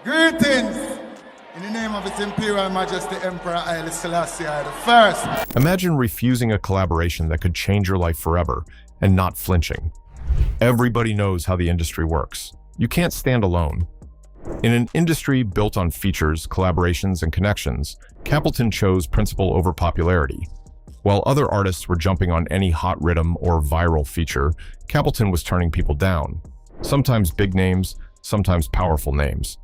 Greetings! In the name of His Imperial Majesty Emperor Haile Selassie I. Imagine refusing a collaboration that could change your life forever and not flinching. Everybody knows how the industry works. You can't stand alone. In an industry built on features, collaborations, and connections, Capleton chose principle over popularity. While other artists were jumping on any hot riddim or viral feature, Capleton was turning people down. Sometimes big names, sometimes powerful names.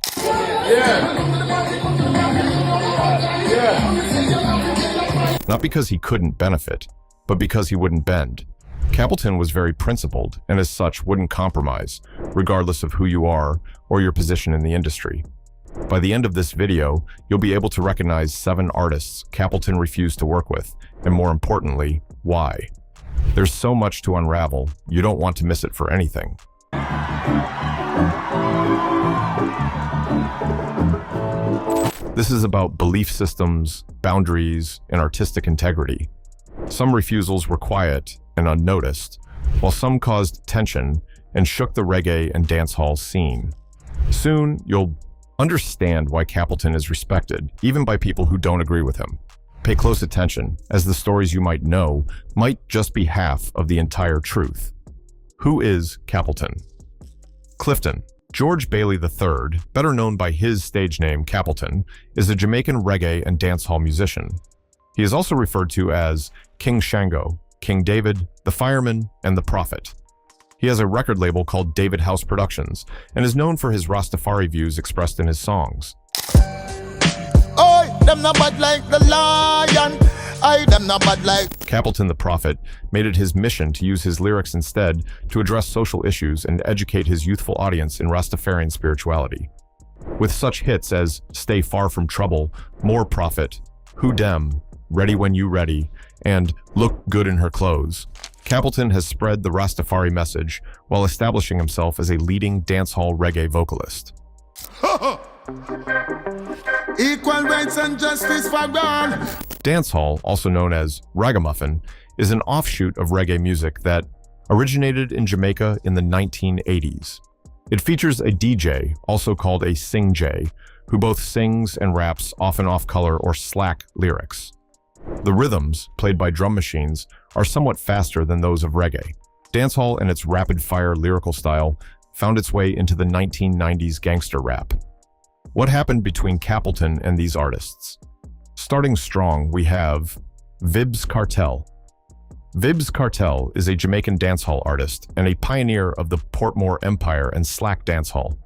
Not because he couldn't benefit, but because he wouldn't bend. Capleton was very principled and as such wouldn't compromise, regardless of who you are or your position in the industry. By the end of this video, you'll be able to recognize 7 artists Capleton refused to work with, and more importantly, why. There's so much to unravel, you don't want to miss it for anything. This is about belief systems, boundaries, and artistic integrity. Some refusals were quiet and unnoticed, while some caused tension and shook the reggae and dancehall scene. Soon, you'll understand why Capleton is respected, even by people who don't agree with him. Pay close attention, as the stories you might know might just be half of the entire truth. Who is Capleton? Clifton. George Bailey III, better known by his stage name Capleton, is a Jamaican reggae and dancehall musician. He is also referred to as King Shango, King David, the Fireman, and the Prophet. He has a record label called David House Productions and is known for his Rastafari views expressed in his songs. Oi, them not bad like the lion. Them not bad like... Capleton the Prophet made it his mission to use his lyrics instead to address social issues and educate his youthful audience in Rastafarian spirituality. With such hits as Stay Far From Trouble, More Prophet, Who Dem, Ready When You Ready, and Look Good in Her Clothes, Capleton has spread the Rastafari message while establishing himself as a leading dancehall reggae vocalist. Equal rights and justice for all. Dancehall, also known as ragamuffin, is an offshoot of reggae music that originated in Jamaica in the 1980s. It features a DJ, also called a sing-jay, who both sings and raps often off-color or slack lyrics. The rhythms, played by drum machines, are somewhat faster than those of reggae. Dancehall and its rapid-fire lyrical style found its way into the 1990s gangster rap. What happened between Capleton and these artists? Starting strong, we have Vybz Kartel. Vybz Kartel is a Jamaican dancehall artist and a pioneer of the Portmore Empire and slack dancehall.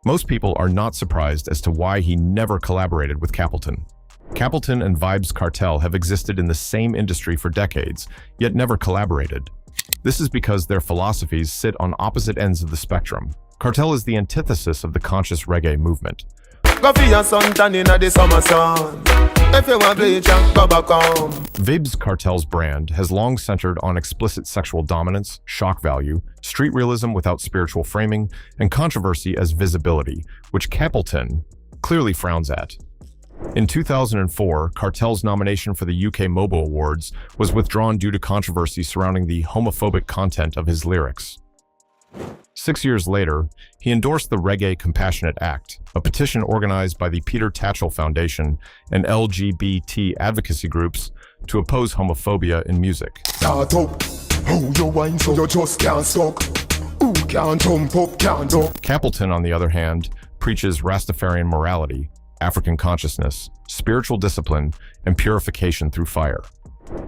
Most people are not surprised as to why he never collaborated with Capleton. Capleton and Vybz Kartel have existed in the same industry for decades, yet never collaborated. This is because their philosophies sit on opposite ends of the spectrum. Kartel is the antithesis of the conscious reggae movement. Go for your sun tan inna the summer sun. If you want bleach, go back home. Vybz Kartel's brand has long centered on explicit sexual dominance, shock value, street realism without spiritual framing, and controversy as visibility, which Capleton clearly frowns at. In 2004, Kartel's nomination for the UK MOBO Awards was withdrawn due to controversy surrounding the homophobic content of his lyrics. 6 years later, he endorsed the Reggae Compassionate Act, a petition organized by the Peter Tatchell Foundation and LGBT advocacy groups to oppose homophobia in music. Capleton, on the other hand, preaches Rastafarian morality, African consciousness, spiritual discipline, and purification through fire.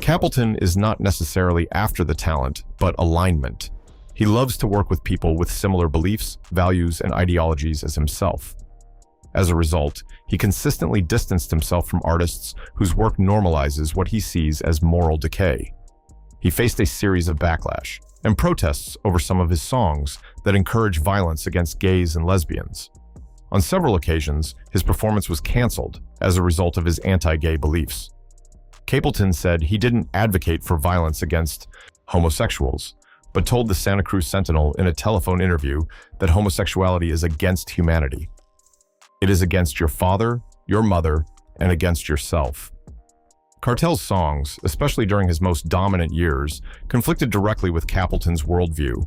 Capleton is not necessarily after the talent, but alignment. He loves to work with people with similar beliefs, values, and ideologies as himself. As a result, he consistently distanced himself from artists whose work normalizes what he sees as moral decay. He faced a series of backlash and protests over some of his songs that encourage violence against gays and lesbians. On several occasions, his performance was canceled as a result of his anti-gay beliefs. Capleton said he didn't advocate for violence against homosexuals, but told the Santa Cruz Sentinel in a telephone interview that homosexuality is against humanity. It is against your father, your mother, and against yourself. Kartel's songs, especially during his most dominant years, conflicted directly with Capleton's worldview,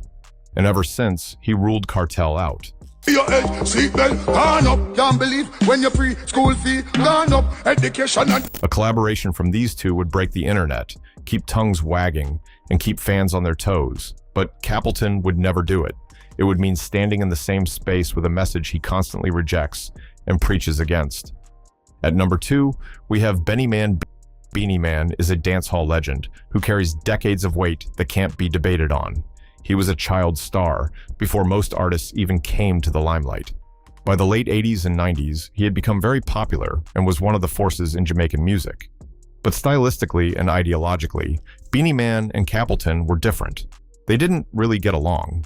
and ever since, he ruled Kartel out. Your edge, seatbelt, gone up. Can't believe when your free school fee gone up. Education and A collaboration from these two would break the internet, keep tongues wagging, and keep fans on their toes. But Capleton would never do it. It would mean standing in the same space with a message he constantly rejects and preaches against. At number 2, we have Benny Man. Beanie Man is a dancehall legend who carries decades of weight that can't be debated on. He was a child star before most artists even came to the limelight. By the late 80s and 90s, he had become very popular and was one of the forces in Jamaican music. But stylistically and ideologically, Beanie Man and Capleton were different. They didn't really get along.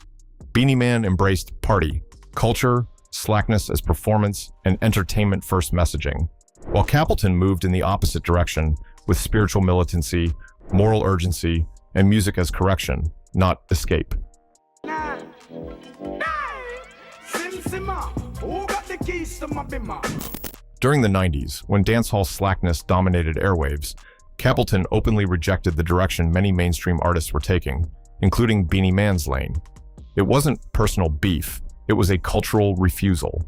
Beanie Man embraced party, culture, slackness as performance, and entertainment-first messaging, while Capleton moved in the opposite direction with spiritual militancy, moral urgency, and music as correction, not escape. During the 90s, when dancehall slackness dominated airwaves, Capleton openly rejected the direction many mainstream artists were taking, including Beanie Man's lane. It wasn't personal beef, it was a cultural refusal.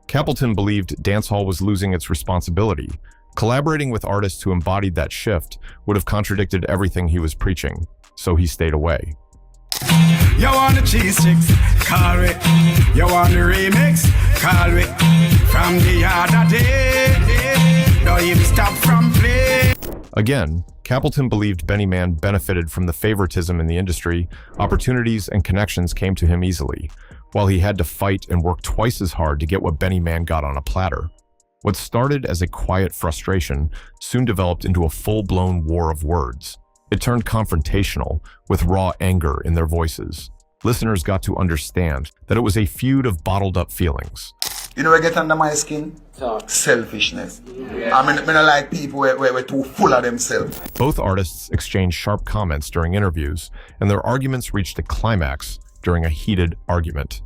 Capleton believed dancehall was losing its responsibility. Collaborating with artists who embodied that shift would have contradicted everything he was preaching, so he stayed away. You want the cheese sticks? Call it. You want the remix? Call it. From the other day, don't even stop from play. Again, Capleton believed Benny Man benefited from the favoritism in the industry. Opportunities and connections came to him easily, while he had to fight and work twice as hard to get what Benny Man got on a platter. What started as a quiet frustration soon developed into a full-blown war of words. It turned confrontational, with raw anger in their voices. Listeners got to understand that it was a feud of bottled-up feelings. You know what get under my skin? Selfishness. I mean, I like people who are too full of themselves. Both artists exchanged sharp comments during interviews, and their arguments reached a climax during a heated argument.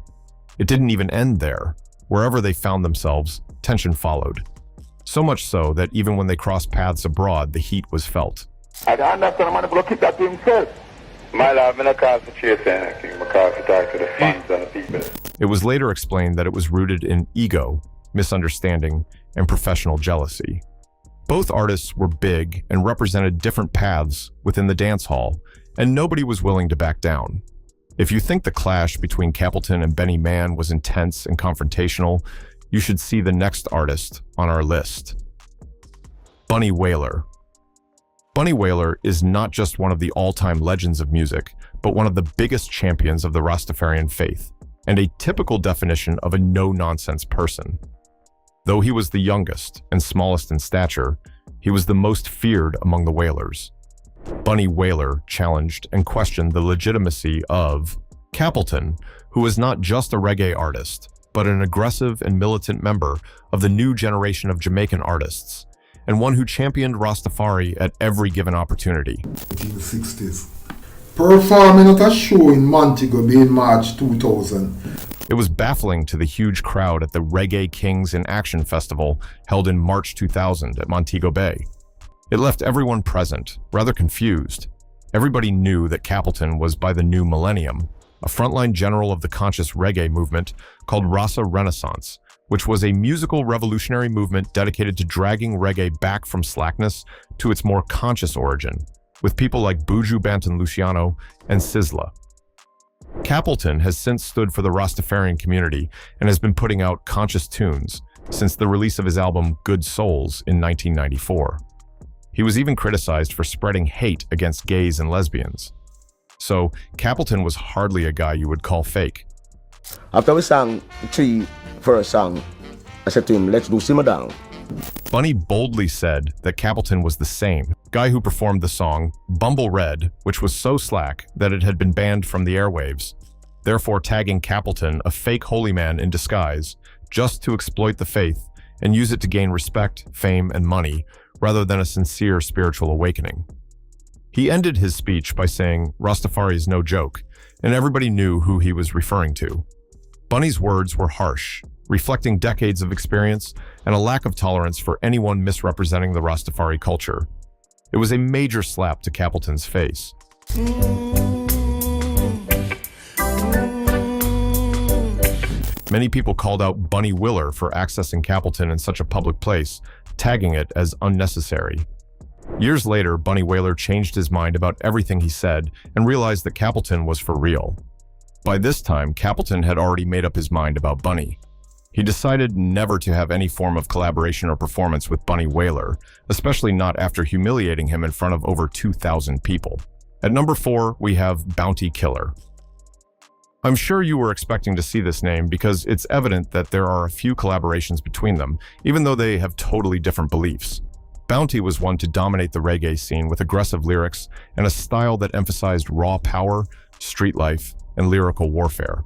It didn't even end there. Wherever they found themselves, tension followed. So much so that even when they crossed paths abroad, the heat was felt. I don't understand, man, to keep that to himself. My love, I'm not call for chasing anything, I'm call for talk to the fans and the people. It was later explained that it was rooted in ego, misunderstanding, and professional jealousy. Both artists were big and represented different paths within the dance hall, and nobody was willing to back down. If you think the clash between Capleton and Benny Man was intense and confrontational, you should see the next artist on our list. Bunny Wailer. Bunny Wailer is not just one of the all-time legends of music, but one of the biggest champions of the Rastafarian faith, and a typical definition of a no-nonsense person. Though he was the youngest and smallest in stature, he was the most feared among the Wailers. Bunny Wailer challenged and questioned the legitimacy of Capleton, who was not just a reggae artist, but an aggressive and militant member of the new generation of Jamaican artists, and one who championed Rastafari at every given opportunity. 1960s. Performing at a show in Montego Bay in March 2000. It was baffling to the huge crowd at the Reggae Kings in Action Festival held in March 2000 at Montego Bay. It left everyone present rather confused. Everybody knew that Capleton was by the new millennium, a frontline general of the conscious reggae movement called Rasa Renaissance, which was a musical revolutionary movement dedicated to dragging reggae back from slackness to its more conscious origin, with people like Buju Banton Luciano and Sizzla. Capleton has since stood for the Rastafarian community and has been putting out conscious tunes since the release of his album Good Souls in 1994. He was even criticized for spreading hate against gays and lesbians. So, Capleton was hardly a guy you would call fake. After we sang the first song, I said to him, let's do Simmer Down. Bunny boldly said that Capleton was the same guy who performed the song Bumble Red, which was so slack that it had been banned from the airwaves, therefore tagging Capleton a fake holy man in disguise just to exploit the faith and use it to gain respect, fame, and money rather than a sincere spiritual awakening. He ended his speech by saying, Rastafari is no joke, and everybody knew who he was referring to. Bunny's words were harsh, reflecting decades of experience and a lack of tolerance for anyone misrepresenting the Rastafari culture. It was a major slap to Capleton's face. Many people called out Bunny Willer for accessing Capleton in such a public place, tagging it as unnecessary. Years later, Bunny Wailer changed his mind about everything he said and realized that Capleton was for real. By this time, Capleton had already made up his mind about Bunny. He decided never to have any form of collaboration or performance with Bunny Wailer, especially not after humiliating him in front of over 2,000 people. At number 4, we have Bounty Killer. I'm sure you were expecting to see this name because it's evident that there are a few collaborations between them, even though they have totally different beliefs. Bounty was one to dominate the reggae scene with aggressive lyrics and a style that emphasized raw power, street life, and lyrical warfare.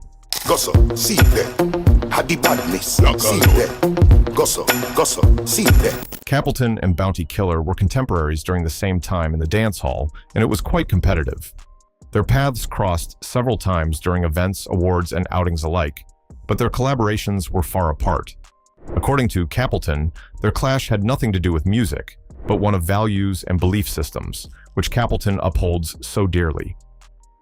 Gosso, see there. Had the badness, see there. Gosso, see there. Capleton and Bounty Killer were contemporaries during the same time in the dance hall, and it was quite competitive. Their paths crossed several times during events, awards, and outings alike, but their collaborations were far apart. According to Capleton, their clash had nothing to do with music, but one of values and belief systems, which Capleton upholds so dearly.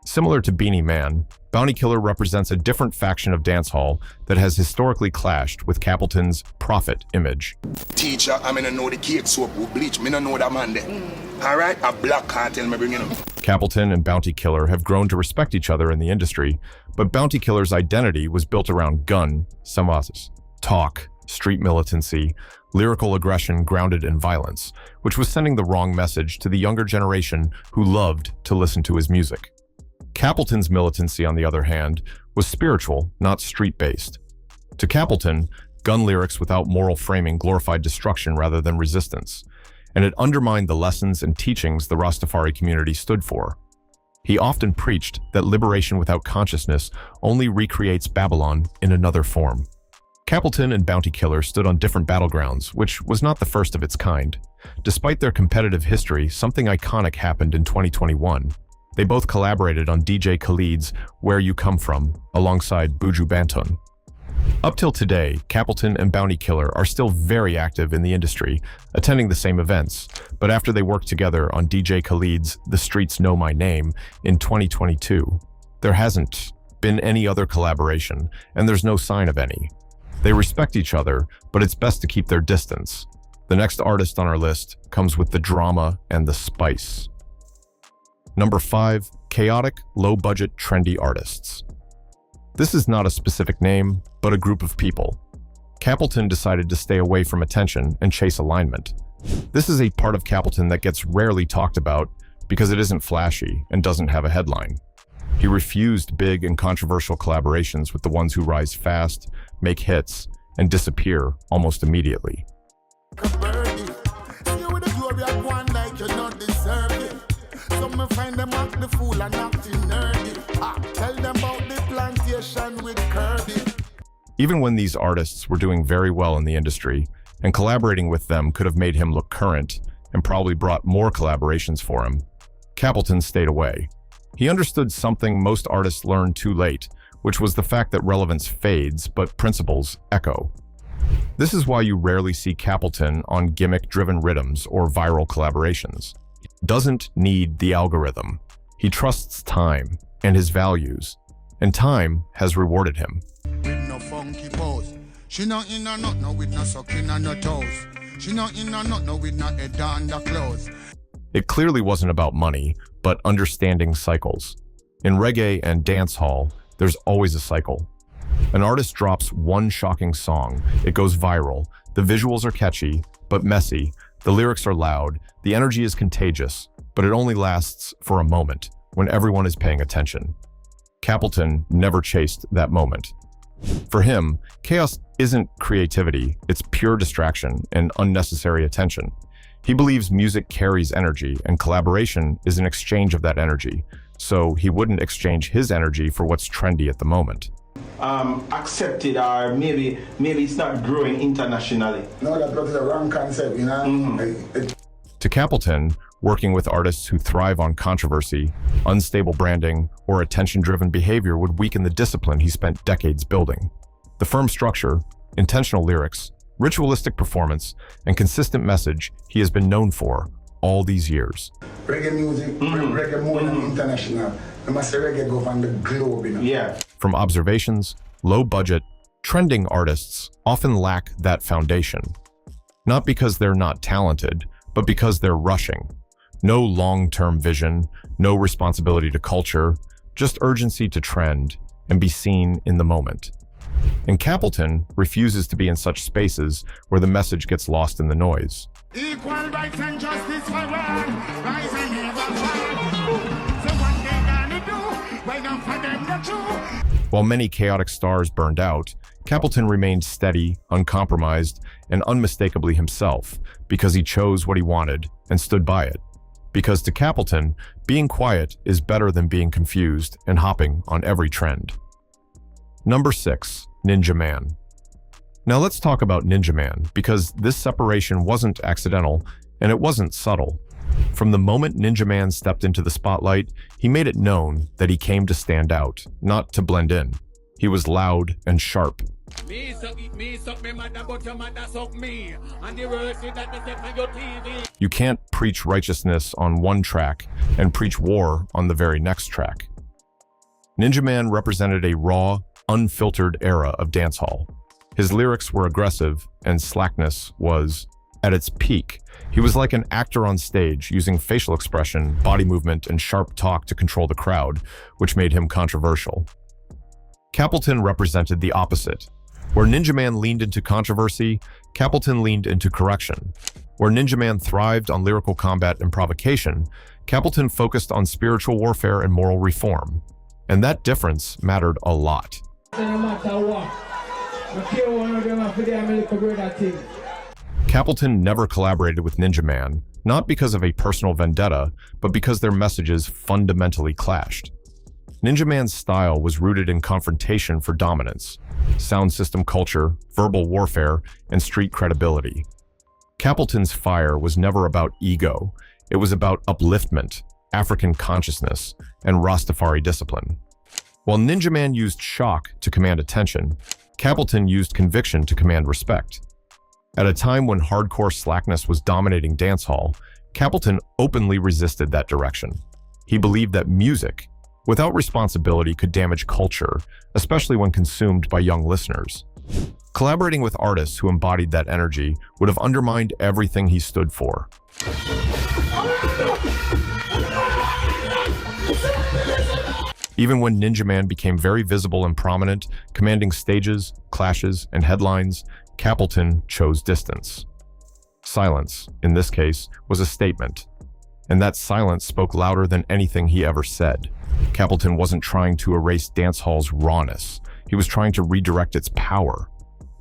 Similar to Beanie Man, Bounty Killer represents a different faction of dancehall that has historically clashed with Capleton's prophet image. Teacher, I mean, know the cake soap with bleach. Me no know that man there. Alright, a black cartel me bringing him. Capleton and Bounty Killer have grown to respect each other in the industry, but Bounty Killer's identity was built around gun, samas, talk, street militancy, lyrical aggression grounded in violence, which was sending the wrong message to the younger generation who loved to listen to his music. Capleton's militancy, on the other hand, was spiritual, not street-based. To Capleton, gun lyrics without moral framing glorified destruction rather than resistance, and it undermined the lessons and teachings the Rastafari community stood for. He often preached that liberation without consciousness only recreates Babylon in another form. Capleton and Bounty Killer stood on different battlegrounds, which was not the first of its kind. Despite their competitive history, something iconic happened in 2021. They both collaborated on DJ Khaled's Where You Come From, alongside Buju Banton. Up till today, Capleton and Bounty Killer are still very active in the industry, attending the same events, but after they worked together on DJ Khaled's The Streets Know My Name in 2022, there hasn't been any other collaboration, and there's no sign of any. They respect each other, but it's best to keep their distance. The next artist on our list comes with the drama and the spice. Number 5, chaotic, low-budget, trendy artists. This is not a specific name, but a group of people. Capleton decided to stay away from attention and chase alignment. This is a part of Capleton that gets rarely talked about because it isn't flashy and doesn't have a headline. He refused big and controversial collaborations with the ones who rise fast, make hits, and disappear almost immediately. Even when these artists were doing very well in the industry, and collaborating with them could have made him look current and probably brought more collaborations for him, Capleton stayed away. He understood something most artists learn too late, which was the fact that relevance fades, but principles echo. This is why you rarely see Capleton on gimmick-driven riddims or viral collaborations. He doesn't need the algorithm. He trusts time and his values, and time has rewarded him. With no funky pose. She not in a nut no with no sucking on no toes. She not in a nut no with no head on the clothes. It clearly wasn't about money, but understanding cycles. In reggae and dancehall, there's always a cycle. An artist drops one shocking song, it goes viral, the visuals are catchy, but messy, the lyrics are loud, the energy is contagious, but it only lasts for a moment, when everyone is paying attention. Capleton never chased that moment. For him, chaos isn't creativity, it's pure distraction and unnecessary attention. He believes music carries energy, and collaboration is an exchange of that energy, so he wouldn't exchange his energy for what's trendy at the moment. Accepted, or maybe it's not growing internationally. No, that's the wrong concept, you know? To Capleton, working with artists who thrive on controversy, unstable branding, or attention-driven behavior would weaken the discipline he spent decades building. The firm structure, intentional lyrics, ritualistic performance, and consistent message he has been known for all these years. Reggae music, reggae more than international. I must say reggae go on the globe, you know? Yeah. From observations, low budget, Trending artists often lack that foundation. Not because they're not talented, but because they're rushing. No long-term vision, no responsibility to culture, just urgency to trend and be seen in the moment. And Capleton refuses to be in such spaces where the message gets lost in the noise. Equal rights and justice for all. Rise and never fall. So what they gonna do? Why not for them the truth? While many chaotic stars burned out, Capleton remained steady, uncompromised, and unmistakably himself because he chose what he wanted and stood by it. Because to Capleton, being quiet is better than being confused and hopping on every trend. Number 6, Ninja Man. Now let's talk about Ninja Man, because this separation wasn't accidental and it wasn't subtle. From the moment Ninja Man stepped into the spotlight, he made it known that he came to stand out, not to blend in. He was loud and sharp. You can't preach righteousness on one track and preach war on the very next track. Ninja Man represented a raw, unfiltered era of dancehall. His lyrics were aggressive and slackness was at its peak. He was like an actor on stage, using facial expression, body movement, and sharp talk to control the crowd, which made him controversial. Capleton represented the opposite. Where Ninja Man leaned into controversy, Capleton leaned into correction. Where Ninja Man thrived on lyrical combat and provocation, Capleton focused on spiritual warfare and moral reform. And that difference mattered a lot. Capleton never collaborated with Ninja Man, not because of a personal vendetta, but because their messages fundamentally clashed. Ninja Man's style was rooted in confrontation for dominance, sound system culture, verbal warfare, and street credibility. Capleton's fire was never about ego. It was about upliftment, African consciousness, and Rastafari discipline. While Ninja Man used shock to command attention, Capleton used conviction to command respect. At a time when hardcore slackness was dominating dancehall, Capleton openly resisted that direction. He believed that music, without responsibility, could damage culture, especially when consumed by young listeners. Collaborating with artists who embodied that energy would have undermined everything he stood for. Even when Ninja Man became very visible and prominent, commanding stages, clashes, and headlines, Capleton chose distance. Silence, in this case, was a statement. And that silence spoke louder than anything he ever said. Capleton wasn't trying to erase dancehall's rawness. He was trying to redirect its power.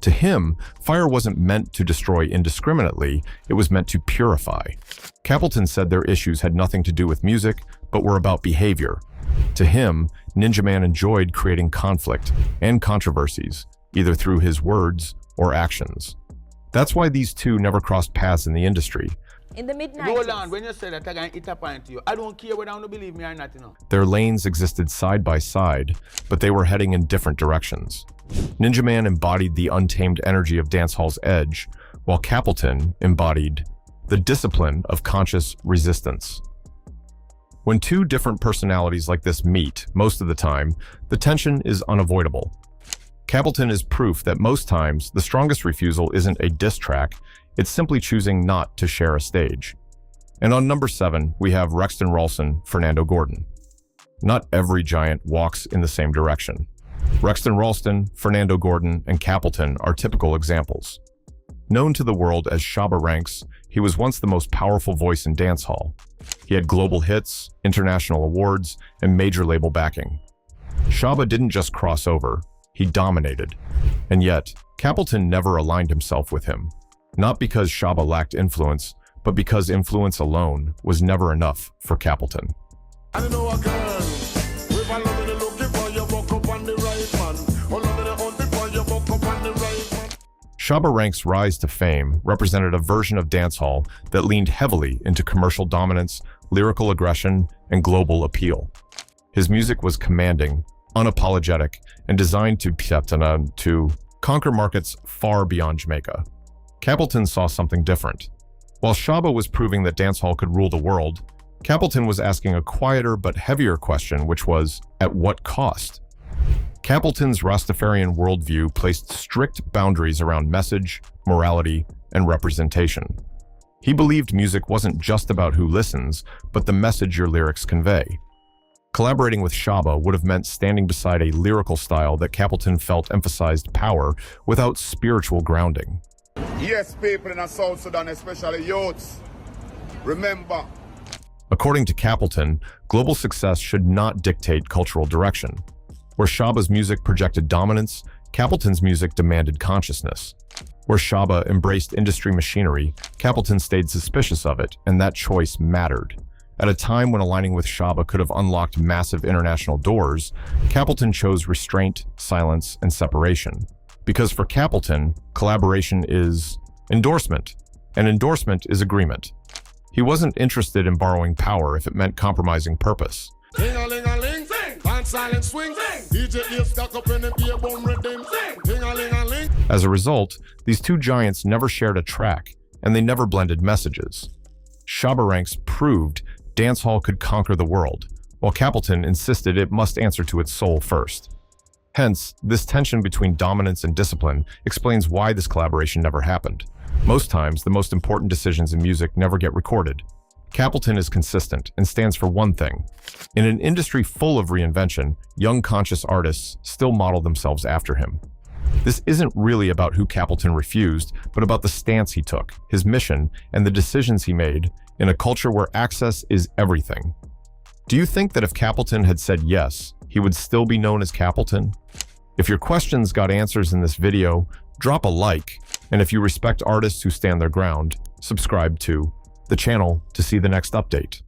To him, fire wasn't meant to destroy indiscriminately, it was meant to purify. Capleton said their issues had nothing to do with music, but were about behavior. To him, Ninja Man enjoyed creating conflict and controversies, either through his words or actions. That's why these two never crossed paths in the industry. In the mid-90s. Hold on, when you say that, I'm going to hit a point to you. I don't care whether you believe me or not, you know. Their lanes existed side by side, but they were heading in different directions. Ninja Man embodied the untamed energy of dancehall's edge, while Capleton embodied the discipline of conscious resistance. When two different personalities like this meet, most of the time, the tension is unavoidable. Capleton is proof that most times the strongest refusal isn't a diss track, it's simply choosing not to share a stage. And on number 7, we have Rexton Rawson, Fernando Gordon. Not every giant walks in the same direction. Rexton Rawson, Fernando Gordon, and Capleton are typical examples. Known to the world as Shabba Ranks, he was once the most powerful voice in dancehall. He had global hits, international awards, and major label backing. Shabba didn't just cross over, he dominated. And yet, Capleton never aligned himself with him. Not because Shabba lacked influence, but because influence alone was never enough for Capleton. I know a girl, if I love it, looking for you, walk up on the right man. Or love it, hunt for you, walk up on the right man. Shabba Ranks' rise to fame represented a version of dancehall that leaned heavily into commercial dominance, lyrical aggression, and global appeal. His music was commanding, unapologetic, and designed to conquer markets far beyond Jamaica. Capleton saw something different. While Shabba was proving that dancehall could rule the world, Capleton was asking a quieter but heavier question, which was, at what cost? Capleton's Rastafarian worldview placed strict boundaries around message, morality, and representation. He believed music wasn't just about who listens, but the message your lyrics convey. Collaborating with Shaba would have meant standing beside a lyrical style that Capleton felt emphasized power without spiritual grounding. Yes, people in South Sudan, especially youths, remember. According to Capleton, global success should not dictate cultural direction. Where Shaba's music projected dominance, Capleton's music demanded consciousness. Where Shaba embraced industry machinery, Capleton stayed suspicious of it, and that choice mattered. At a time when aligning with Shaba could have unlocked massive international doors, Capleton chose restraint, silence, and separation. Because for Capleton, collaboration is endorsement, and endorsement is agreement. He wasn't interested in borrowing power if it meant compromising purpose. Ting-a-ling-a-ling, band silent swing, DJ ears stuck up in the beer bomb riddim, ting-a-ling-a-ling. As a result, these two giants never shared a track, and they never blended messages. Shaba ranks proved dancehall could conquer the world, while Capleton insisted it must answer to its soul first. Hence, this tension between dominance and discipline explains why this collaboration never happened. Most times, the most important decisions in music never get recorded. Capleton is consistent and stands for one thing. In an industry full of reinvention, young conscious artists still model themselves after him. This isn't really about who Capleton refused, but about the stance he took, his mission, and the decisions he made in a culture where access is everything. Do you think that if Capleton had said yes, he would still be known as Capleton? If your questions got answers in this video, drop a like, and if you respect artists who stand their ground, subscribe to the channel to see the next update.